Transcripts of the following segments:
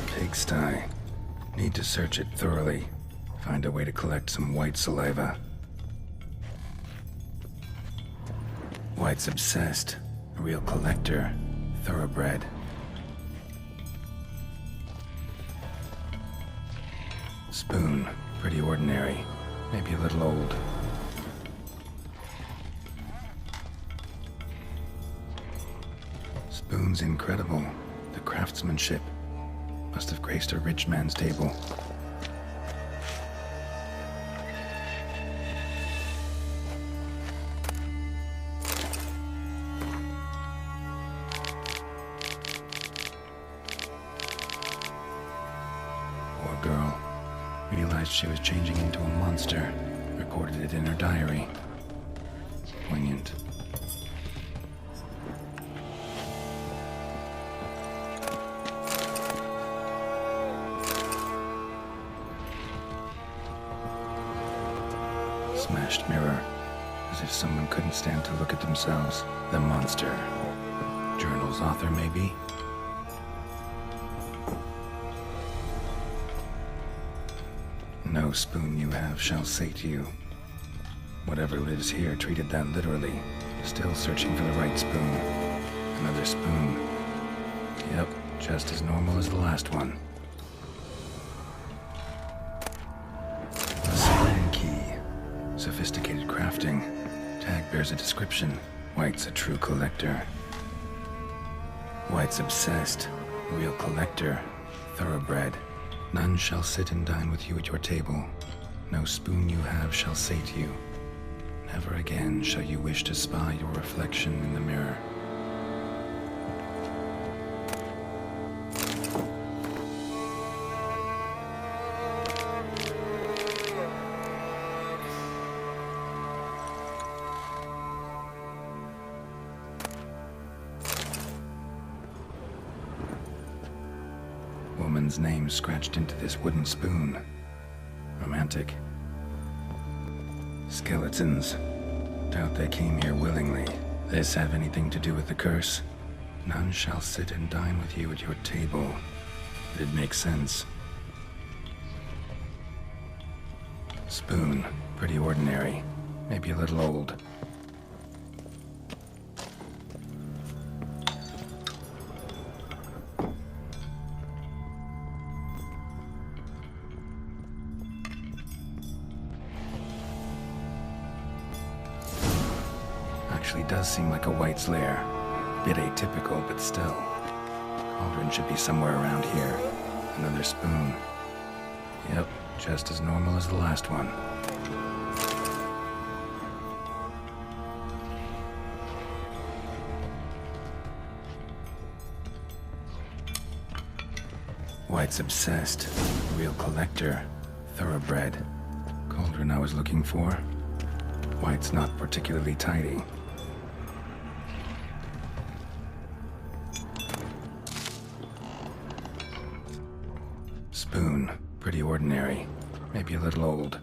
pigsty. Need to search it thoroughly. Find a way to collect some white saliva. White's obsessed. A real collector. Thoroughbred. Spoon. Pretty ordinary. Maybe a little old. Spoon's incredible. The craftsmanship. Must have graced a rich man's table. Poor girl. Realized she was changing into a monster. Recorded it in her diary. Poignant. Smashed mirror. As if someone couldn't stand to look at themselves. The monster. Journal's author, maybe? No spoon you have shall sate you. Whatever lives here treated that literally. Still searching for the right spoon. Another spoon. Yep, just as normal as the last one. A Siren key. Sophisticated crafting. Tag bears a description. White's a true collector. White's obsessed. A real collector. Thoroughbred. None shall sit and dine with you at your table. No spoon you have shall sate you. Never again shall you wish to spy your reflection in the mirror. Woman's name scratched into this wooden spoon. Romantic. Skeletons. Doubt they came here willingly. This have anything to do with the curse? None shall sit and dine with you at your table. It makes sense. Spoon. Pretty ordinary. Maybe a little old. Actually does seem like a White's lair. Bit atypical, but still. Cauldron should be somewhere around here. Another spoon. Yep, just as normal as the last one. White's obsessed. Real collector. Thoroughbred. Cauldron I was looking for. White's not particularly tidy. Spoon. Pretty ordinary. Maybe a little old.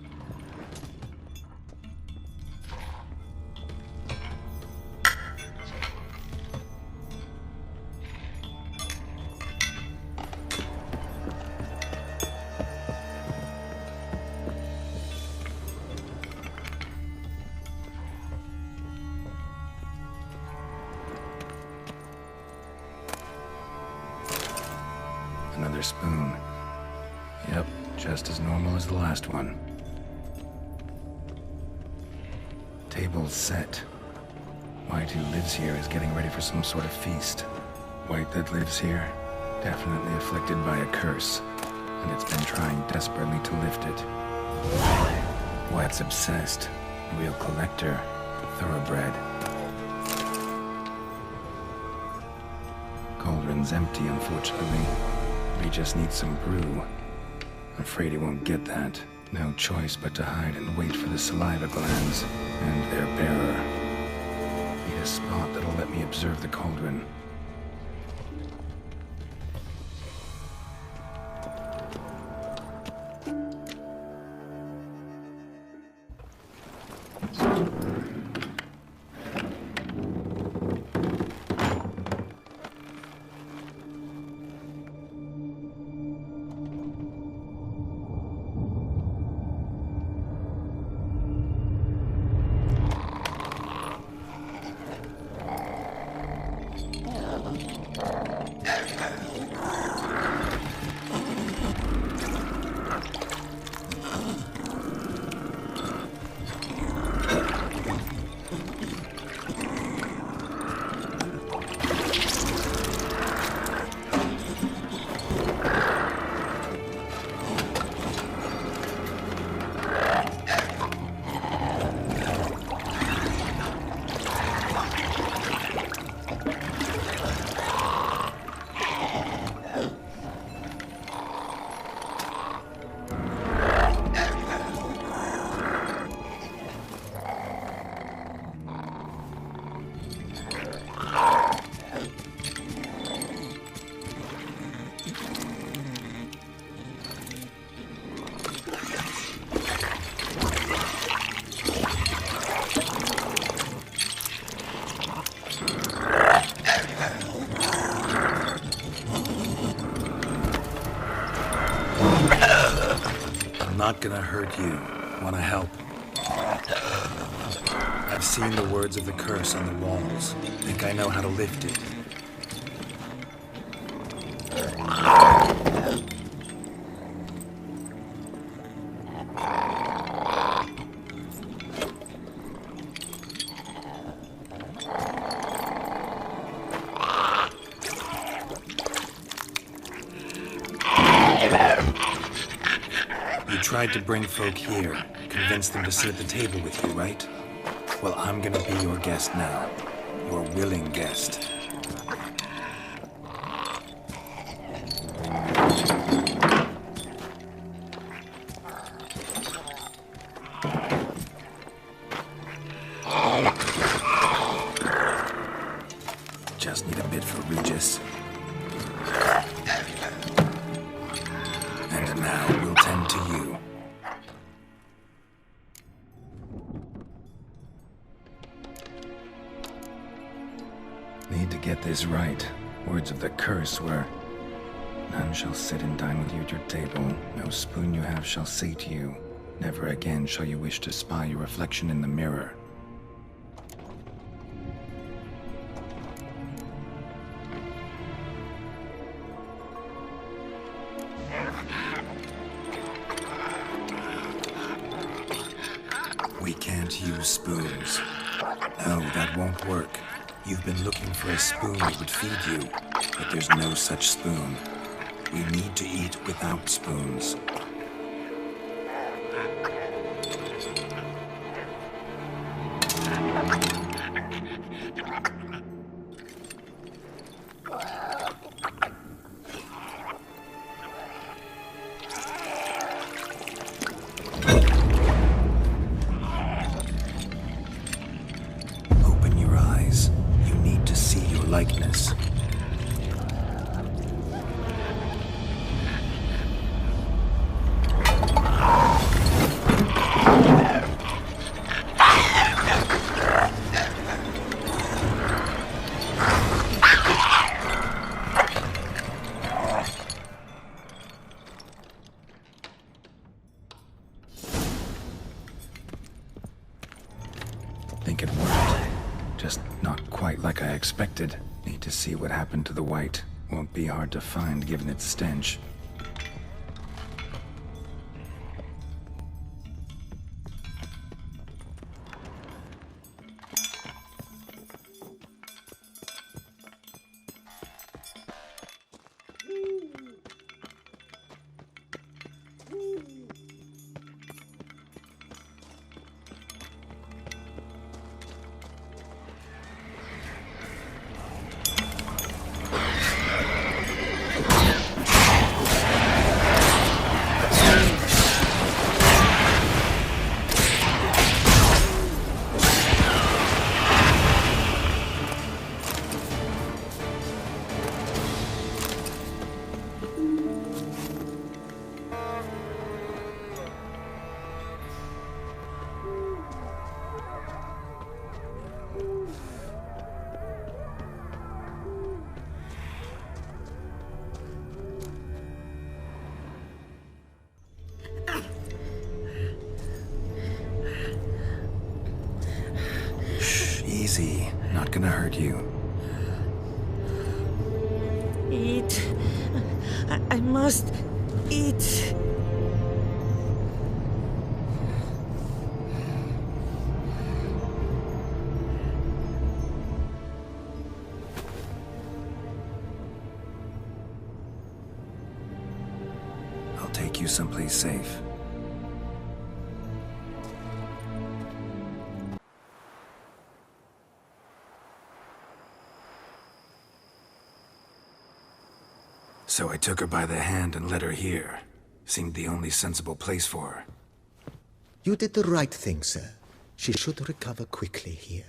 Another spoon. Yep, just as normal as the last one. Table's set. White who lives here is getting ready for some sort of feast. White that lives here, definitely afflicted by a curse, and it's been trying desperately to lift it. White's obsessed. Real collector. Thoroughbred. Cauldron's empty, unfortunately. We just need some brew. Afraid he won't get that. No choice but to hide and wait for the saliva glands and their bearer. Need a spot that'll let me observe the cauldron. Not gonna hurt you. Wanna help? I've seen the words of the curse on the walls. Think I know how to lift it. You tried to bring folk here, convince them to sit at the table with you, right? Well, I'm gonna be your guest now. Your willing guest. Just need a bit for Regis. And now we'll tend to you. Need to get this right. Words of the curse were, none shall sit and dine with you at your table. No spoon you have shall sate you. Never again shall you wish to spy your reflection in the mirror. We can't use spoons. No, that won't work. You've been looking for a spoon that would feed you, but there's no such spoon. We need to eat without spoons. Likeness. Think it worked. Just not quite like I expected. Need to see what happened to the white. Won't be hard to find given its stench. Easy, not gonna hurt you. I must eat. I'll take you someplace safe. So I took her by the hand and led her here. Seemed the only sensible place for her. You did the right thing, sir. She should recover quickly here.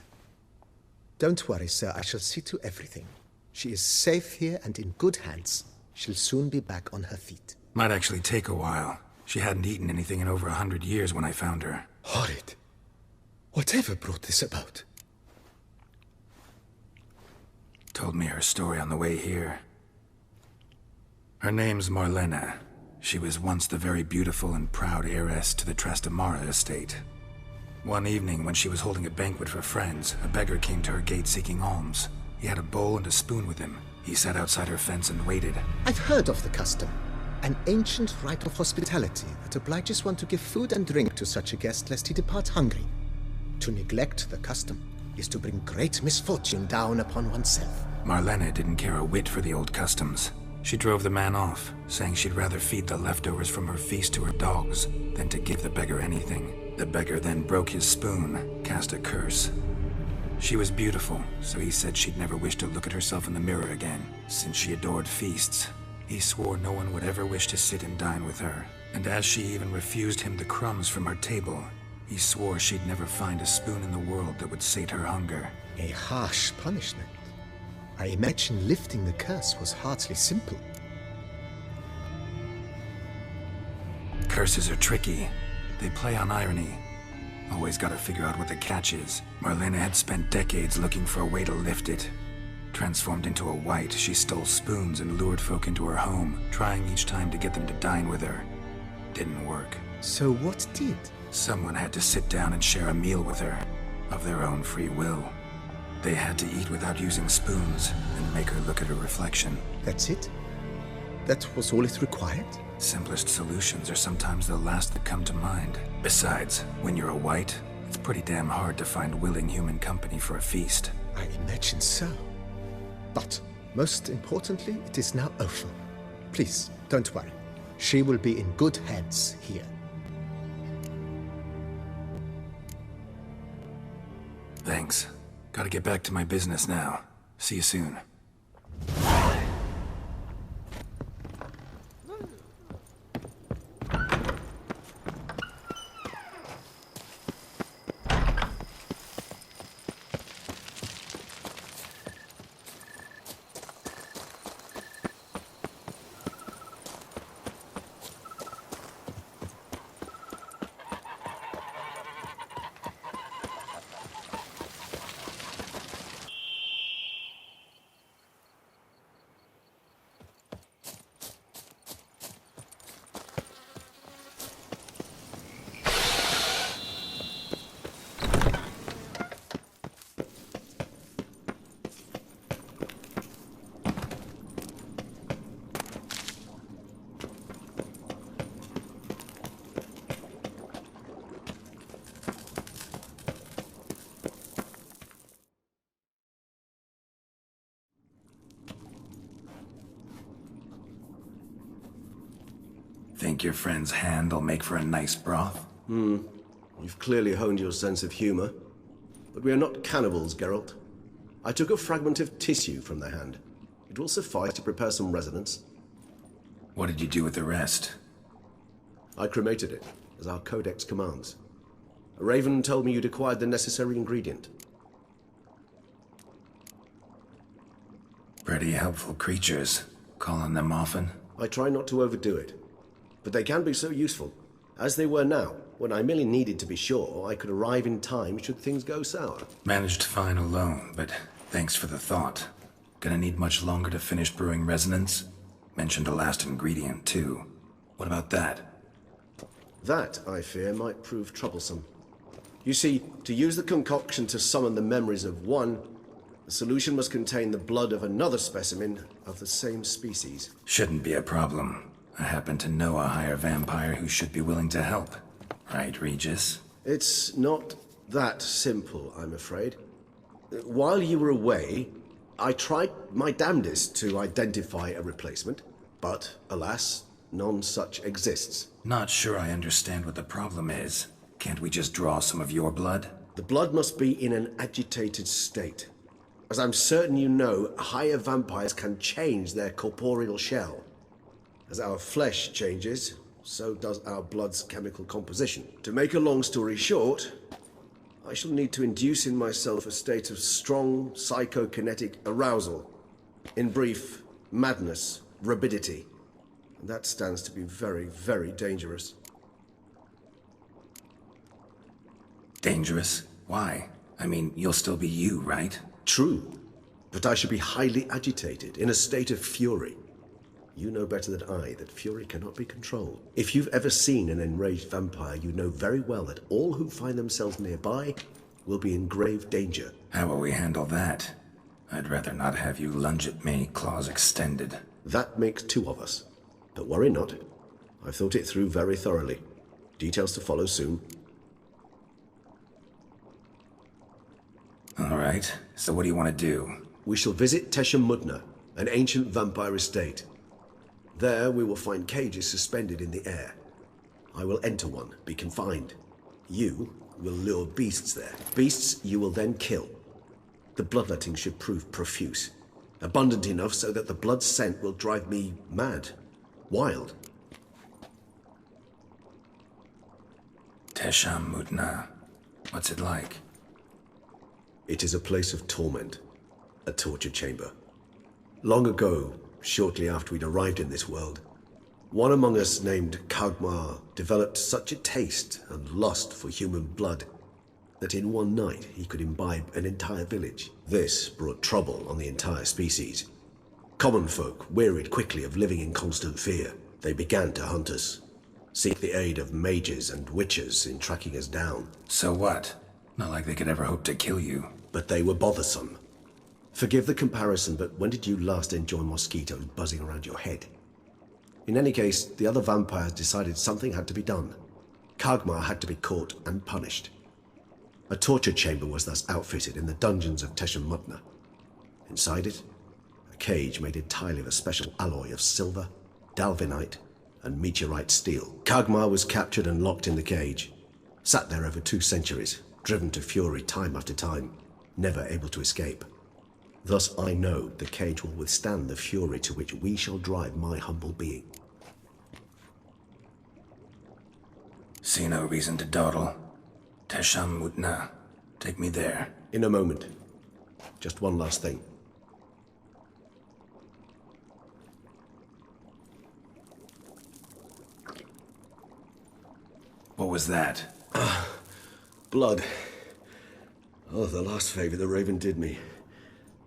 Don't worry, sir. I shall see to everything. She is safe here and in good hands. She'll soon be back on her feet. Might actually take a while. She hadn't eaten anything in over 100 years when I found her. Horrid. Whatever brought this about? Told me her story on the way here. Her name's Marlena. She was once the very beautiful and proud heiress to the Trastamara estate. One evening, when she was holding a banquet for friends, a beggar came to her gate seeking alms. He had a bowl and a spoon with him. He sat outside her fence and waited. I've heard of the custom. An ancient rite of hospitality that obliges one to give food and drink to such a guest lest he depart hungry. To neglect the custom is to bring great misfortune down upon oneself. Marlena didn't care a whit for the old customs. She drove the man off, saying she'd rather feed the leftovers from her feast to her dogs than to give the beggar anything. The beggar then broke his spoon, cast a curse. She was beautiful, so he said she'd never wish to look at herself in the mirror again. Since she adored feasts, he swore no one would ever wish to sit and dine with her. And as she even refused him the crumbs from her table, he swore she'd never find a spoon in the world that would sate her hunger. A harsh punishment. I imagine lifting the curse was hardly simple. Curses are tricky. They play on irony. Always gotta figure out what the catch is. Marlena had spent decades looking for a way to lift it. Transformed into a wight, she stole spoons and lured folk into her home, trying each time to get them to dine with her. Didn't work. So what did? Someone had to sit down and share a meal with her, of their own free will. They had to eat without using spoons, and make her look at her reflection. That's it? That was all it required? Simplest solutions are sometimes the last that come to mind. Besides, when you're a wight, it's pretty damn hard to find willing human company for a feast. I imagine so. But, most importantly, it is now over. Please, don't worry. She will be in good hands here. Thanks. Gotta get back to my business now. See you soon. Think your friend's hand will make for a nice broth? You've clearly honed your sense of humor. But we are not cannibals, Geralt. I took a fragment of tissue from the hand. It will suffice to prepare some resonance. What did you do with the rest? I cremated it, as our codex commands. A raven told me you'd acquired the necessary ingredient. Pretty helpful creatures. Call on them often? I try not to overdo it. But they can be so useful, as they were now, when I merely needed to be sure I could arrive in time should things go sour. Managed fine alone, but thanks for the thought. Gonna need much longer to finish brewing resonance? Mentioned a last ingredient, too. What about that? That, I fear, might prove troublesome. You see, to use the concoction to summon the memories of one, The solution must contain the blood of another specimen of the same species. Shouldn't be a problem. I happen to know a higher vampire who should be willing to help. Right, Regis? It's not that simple, I'm afraid. While you were away, I tried my damnedest to identify a replacement, but alas, none such exists. Not sure I understand what the problem is. Can't we just draw some of your blood? The blood must be in an agitated state. As I'm certain you know, higher vampires can change their corporeal shell. As our flesh changes, so does our blood's chemical composition. To make a long story short, I shall need to induce in myself a state of strong psychokinetic arousal. In brief, madness, rabidity. And that stands to be very, very dangerous. Dangerous? Why? I mean, you'll still be you, right? True, but I should be highly agitated, in a state of fury. You know better than I that fury cannot be controlled. If you've ever seen an enraged vampire, you know very well that all who find themselves nearby will be in grave danger. How will we handle that? I'd rather not have you lunge at me, claws extended. That makes two of us. But worry not. I've thought it through very thoroughly. Details to follow soon. All right, so what do you want to do? We shall visit Tesha Mudna, an ancient vampire estate. There we will find cages suspended in the air. I will enter one, be confined. You will lure beasts there. Beasts you will then kill. The bloodletting should prove profuse. Abundant enough so that the blood scent will drive me mad. Wild. Tesha Mudna. What's it like? It is a place of torment. A torture chamber. Long ago, shortly after we'd arrived in this world, one among us named Kagmar developed such a taste and lust for human blood that in one night he could imbibe an entire village. This brought trouble on the entire species. Common folk wearied quickly of living in constant fear. They began to hunt us, seek the aid of mages and witches in tracking us down. So what? Not like they could ever hope to kill you. But they were bothersome. Forgive the comparison, but when did you last enjoy mosquitoes buzzing around your head? In any case, the other vampires decided something had to be done. Kagmar had to be caught and punished. A torture chamber was thus outfitted in the dungeons of Tesha Mudna. Inside it, a cage made entirely of a special alloy of silver, dalvinite, and meteorite steel. Kagmar was captured and locked in the cage. Sat there over 2 centuries, driven to fury time after time, never able to escape. Thus I know the cage will withstand the fury to which we shall drive my humble being. See no reason to dawdle. Tesha Mudna. Take me there. In a moment. Just one last thing. What was that? Blood. Oh, the last favor the Raven did me.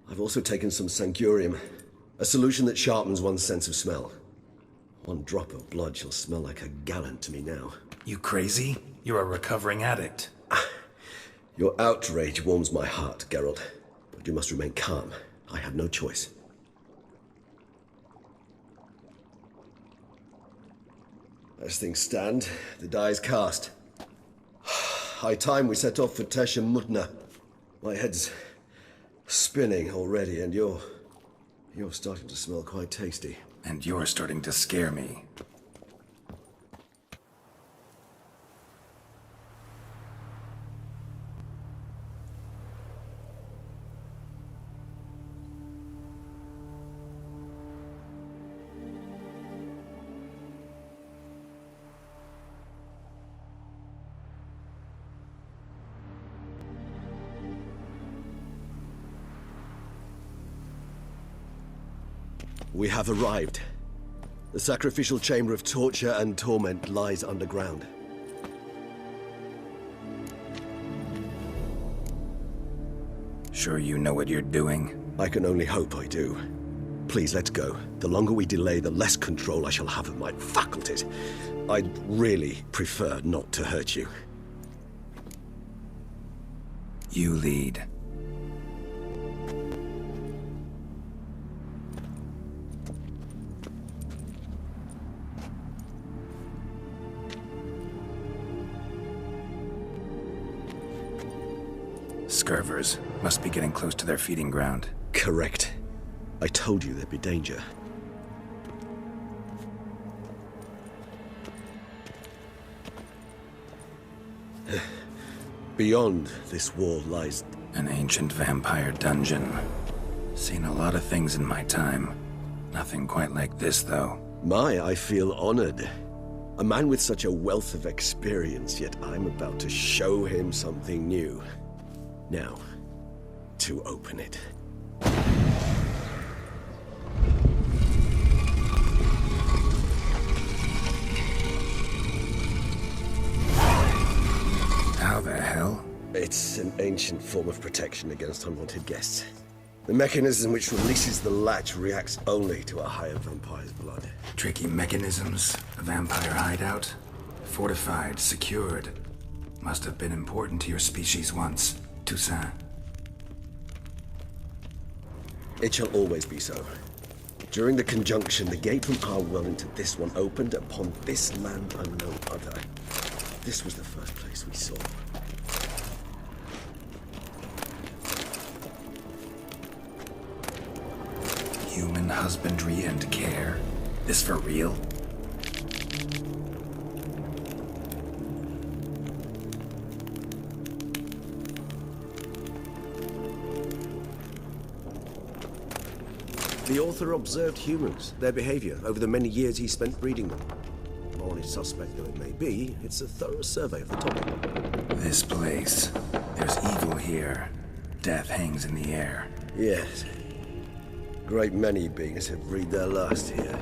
I've also taken some Sancurium, a solution that sharpens one's sense of smell. One drop of blood shall smell like a gallon to me now. You crazy? You're a recovering addict. Your outrage warms my heart, Geralt. But you must remain calm. I have no choice. As things stand, the die is cast. High time we set off for Tesha Mudna. My head's spinning already, and you're starting to smell quite tasty. And you're starting to scare me. We have arrived. The sacrificial chamber of torture and torment lies underground. Sure you know what you're doing? I can only hope I do. Please, let's go. The longer we delay, the less control I shall have of my faculties. I'd really prefer not to hurt you. You lead. Scurvers. Must be getting close to their feeding ground. Correct. I told you there'd be danger. Beyond this wall lies... An ancient vampire dungeon. Seen a lot of things in my time. Nothing quite like this, though. I feel honored. A man with such a wealth of experience, yet I'm about to show him something new. Now, to open it. How the hell? It's an ancient form of protection against unwanted guests. The mechanism which releases the latch reacts only to a higher vampire's blood. Tricky mechanisms, a vampire hideout. Fortified, secured. Must have been important to your species once, Toussaint. It shall always be so. During the conjunction, the gate from our well into this one opened upon this land and no other. This was the first place we saw. Human husbandry and care. This for real? The author observed humans, their behavior, over the many years he spent breeding them. Morally suspect though it may be, it's a thorough survey of the topic. This place. There's evil here. Death hangs in the air. Yes. Great many beings have breathed their last here.